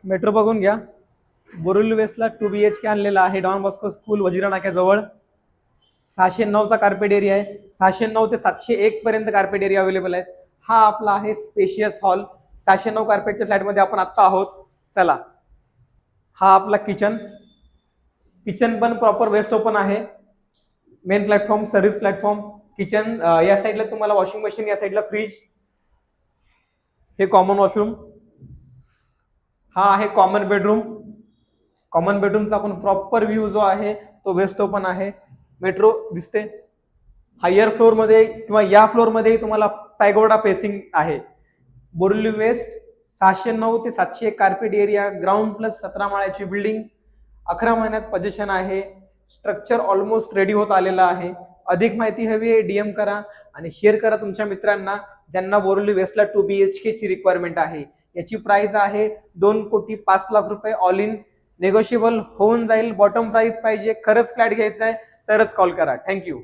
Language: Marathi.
मेट्रो बघून घ्या. बोरिवली वेस्टला 2 BHK आणलेला आहे. डॉन बॉस्को स्कूल वजिरा नाक्याजवळ. 609 चा कार्पेट एरिया आहे. 609 ते 701 पर्यंत कार्पेट एरिया अवेलेबल आहे. हा आपला आहे स्पेशियस हॉल. 609 कार्पेटच्या फ्लॅटमध्ये आपण आत्ता आहोत. चला, हा आपला किचन. किचन पण प्रॉपर वेस्ट ओपन आहे. Main platform, service platform, kitchen. या साईडला तुम्हाला वॉशिंग मशीन, या साईडला फ्रीज. हे कॉमन वॉशरूम. हा आहे कॉमन बेडरूम. कॉमन बेडरूमचा आपण प्रॉपर व्ह्यू जो आहे तो वेस्ट ओपन आहे. मेट्रो दिसते. हायर फ्लोर मध्ये किंवा या फ्लोर मध्ये तुम्हाला पॅगोडा फेसिंग आहे. बोरिवली वेस्ट 609 ते 701 कार्पेट एरिया, ग्राउंड प्लस 17 माळ्याची बिल्डिंग. 11 महिन्यात पोझिशन आहे. स्ट्रक्चर ऑलमोस्ट रेडी होत आलेला आहे. अधिक माहिती हवी आहे DM करा आणि शेअर करा तुमच्या मित्रांना ज्यांना बोरिवली वेस्टला 2 BHK ची रिक्वायरमेंट आहे. याची प्राइस आहे 2,05,00,000 रुपये. ऑल इन नेगोशिएबल होऊन जाईल. बॉटम प्राइस पाहिजे, खरंच फ्लॅट घ्यायचा आहे तरच कॉल करा. थँक्यू.